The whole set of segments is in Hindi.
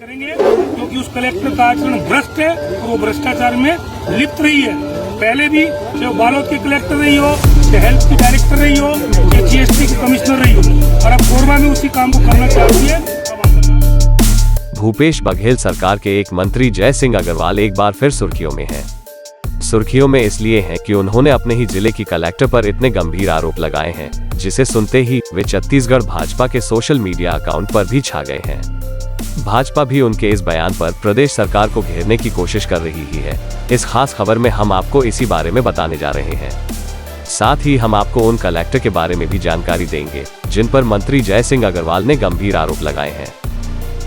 करेंगे क्योंकि उस कलेक्टर का आचरण भ्रष्ट है और वो भ्रष्टाचार में लिप्त रही है। पहले भी चाहे बालोद की कलेक्टर रही हो, चाहे हेल्थ की डायरेक्टर रही हो, चाहे जीएसटी की कमिश्नर रही हो, और अब कोरबा में उसी काम को करना चाहती है। भूपेश बघेल सरकार के एक मंत्री जय सिंह अग्रवाल एक बार फिर सुर्खियों में हैं। सुर्खियों में इसलिए हैं कि उन्होंने अपने ही जिले की कलेक्टर पर इतने गंभीर आरोप लगाए हैं, जिसे सुनते ही वे छत्तीसगढ़ भाजपा के सोशल मीडिया अकाउंट पर भी छा गए हैं। भाजपा भी उनके इस बयान पर प्रदेश सरकार को घेरने की कोशिश कर रही ही है। इस खास खबर में हम आपको इसी बारे में बताने जा रहे हैं। साथ ही हम आपको उन कलेक्टर के बारे में भी जानकारी देंगे जिन पर मंत्री जय सिंह अग्रवाल ने गंभीर आरोप लगाए हैं।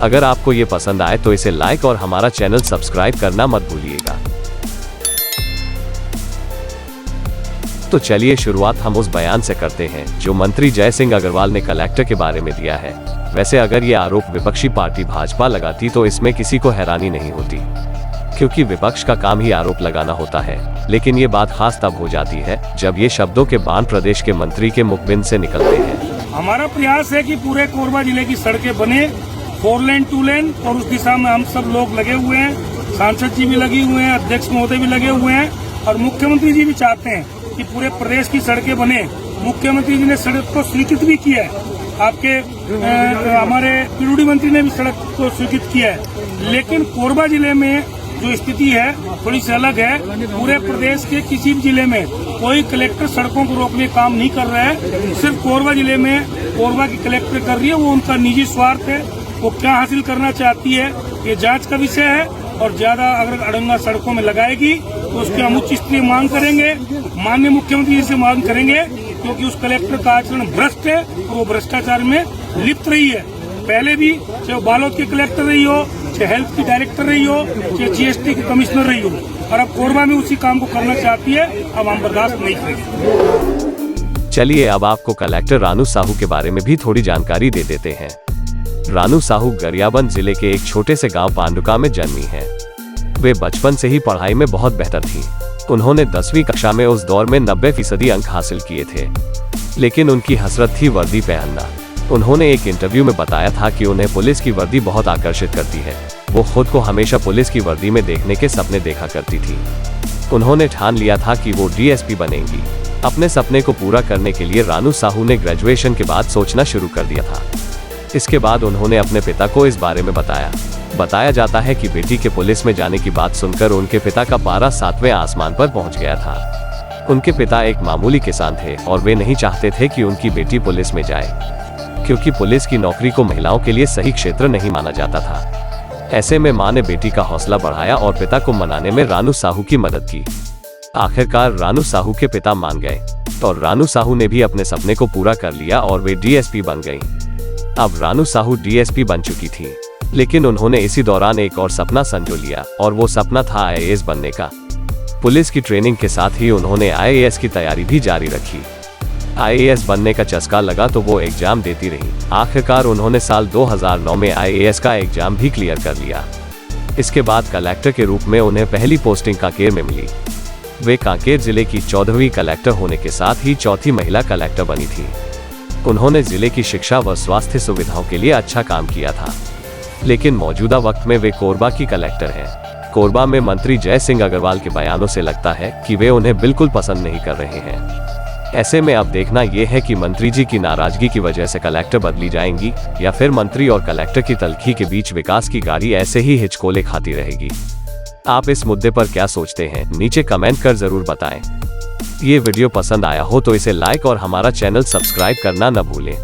अगर आपको ये पसंद आए तो इसे लाइक और हमारा चैनल सब्सक्राइब करना मत भूलिएगा। तो चलिए शुरुआत हम उस बयान से करते हैं जो मंत्री जय सिंह अग्रवाल ने कलेक्टर के बारे में दिया है। वैसे अगर ये आरोप विपक्षी पार्टी भाजपा लगाती तो इसमें किसी को हैरानी नहीं होती, क्योंकि विपक्ष का काम ही आरोप लगाना होता है। लेकिन ये बात खास तब हो जाती है जब ये शब्दों के बाण प्रदेश के मंत्री के मुखबिंद से निकलते हैं। हमारा प्रयास है कि पूरे कोरबा जिले की सड़कें बने 4 लेन 2 लेन, और उस दिशा में हम सब लोग लगे हुए हैं। सांसद जी भी लगे हुए हैं, अध्यक्ष महोदय भी लगे हुए हैं, और मुख्यमंत्री जी भी चाहते हैं कि पूरे प्रदेश की सड़कें बने। मुख्यमंत्री जी ने सड़क को स्वीकृत भी किया है, आपके हमारे पीडब्ल्यूडी मंत्री ने भी सड़क को स्वीकृत किया है। लेकिन कोरबा जिले में जो स्थिति है थोड़ी सी अलग है। पूरे प्रदेश के किसी भी जिले में कोई कलेक्टर सड़कों को रोकने का काम नहीं कर रहा है। सिर्फ कोरबा जिले में कोरबा की कलेक्टर कर रही है। वो उनका निजी स्वार्थ है, वो क्या हासिल करना चाहती है ये जांच का विषय है। और ज्यादा अगर अड़ंगा सड़कों में लगाएगी तो उसकी हम उच्च स्तरीय मांग करेंगे, माननीय मुख्यमंत्री जी से मांग करेंगे, क्योंकि उस कलेक्टर का आचरण भ्रष्ट है और वो भ्रष्टाचार में लिप्त रही है। पहले भी चाहे बालोद की कलेक्टर रही हो, चाहे हेल्थ की डायरेक्टर रही हो, चाहे जीएसटी की कमिश्नर रही हो, और अब कोरबा में उसी काम को करना चाहती है। अब हम बर्दाश्त नहीं करेंगे। चलिए अब आपको कलेक्टर रानू साहू के बारे में भी थोड़ी जानकारी दे देते हैं। रानू साहू गरियाबंद जिले के एक छोटे से गांव पांडुका में जन्मी हैं। वे बचपन से ही पढ़ाई में बहुत बेहतर थीं। उन्होंने 10वीं कक्षा में उस दौर में 90% अंक हासिल किए थे, लेकिन उनकी हसरत थी वर्दी पहनना। उन्होंने एक इंटरव्यू में बताया था कि उन्हें पुलिस की वर्दी बहुत आकर्षित करती है। वो खुद को हमेशा पुलिस की वर्दी में देखने के सपने देखा करती थी। उन्होंने ठान लिया था कि वो डीएसपी बनेंगी। अपने सपने को पूरा करने के लिए रानू साहू ने ग्रेजुएशन के बाद सोचना शुरू कर दिया था। इसके बाद उन्होंने अपने पिता को इस बारे में बताया जाता है कि बेटी के पुलिस में जाने की बात सुनकर उनके पिता का पारा 7वें आसमान पर पहुंच गया था। उनके पिता एक मामूली किसान थे और वे नहीं चाहते थे कि उनकी बेटी पुलिस में जाए, क्योंकि पुलिस की नौकरी को महिलाओं के लिए सही क्षेत्र नहीं माना जाता था। ऐसे में मां ने बेटी का हौसला बढ़ाया और पिता को मनाने में रानू साहू की मदद की। आखिरकार रानू साहू के पिता मान गए और रानू साहू ने भी अपने सपने को पूरा कर लिया और वे डीएसपी बन गईं। अब रानू साहू डीएसपी बन चुकी थी, लेकिन उन्होंने इसी दौरान एक और सपना संजो लिया, और वो सपना था आईएएस बनने का। पुलिस की ट्रेनिंग के साथ ही उन्होंने आईएएस की तैयारी भी जारी रखी। आईएएस बनने का चस्का लगा तो वो एग्जाम देती रही। आखिरकार उन्होंने साल 2009 में आईएएस का एग्जाम भी क्लियर कर लिया। इसके बाद कलेक्टर के रूप में उन्हें पहली पोस्टिंग कांकेर में मिली। वे कांकेर जिले की 14वीं कलेक्टर होने के साथ ही 4थी महिला कलेक्टर बनी थी। उन्होंने जिले की शिक्षा व स्वास्थ्य सुविधाओं के लिए अच्छा काम किया था। लेकिन मौजूदा वक्त में वे कोरबा की कलेक्टर हैं। कोरबा में मंत्री जय सिंह अग्रवाल के बयानों से लगता है कि वे उन्हें बिल्कुल पसंद नहीं कर रहे हैं। ऐसे में अब देखना यह है कि मंत्री जी की नाराजगी की वजह से कलेक्टर बदली जाएंगी, या फिर मंत्री और कलेक्टर की तल्खी के बीच विकास की गाड़ी ऐसे ही हिचकोले खाती रहेगी। आप इस मुद्दे पर क्या सोचते हैं, नीचे कमेंट कर जरूर बताएं। ये वीडियो पसंद आया हो तो इसे लाइक और हमारा चैनल सब्सक्राइब करना न भूलें।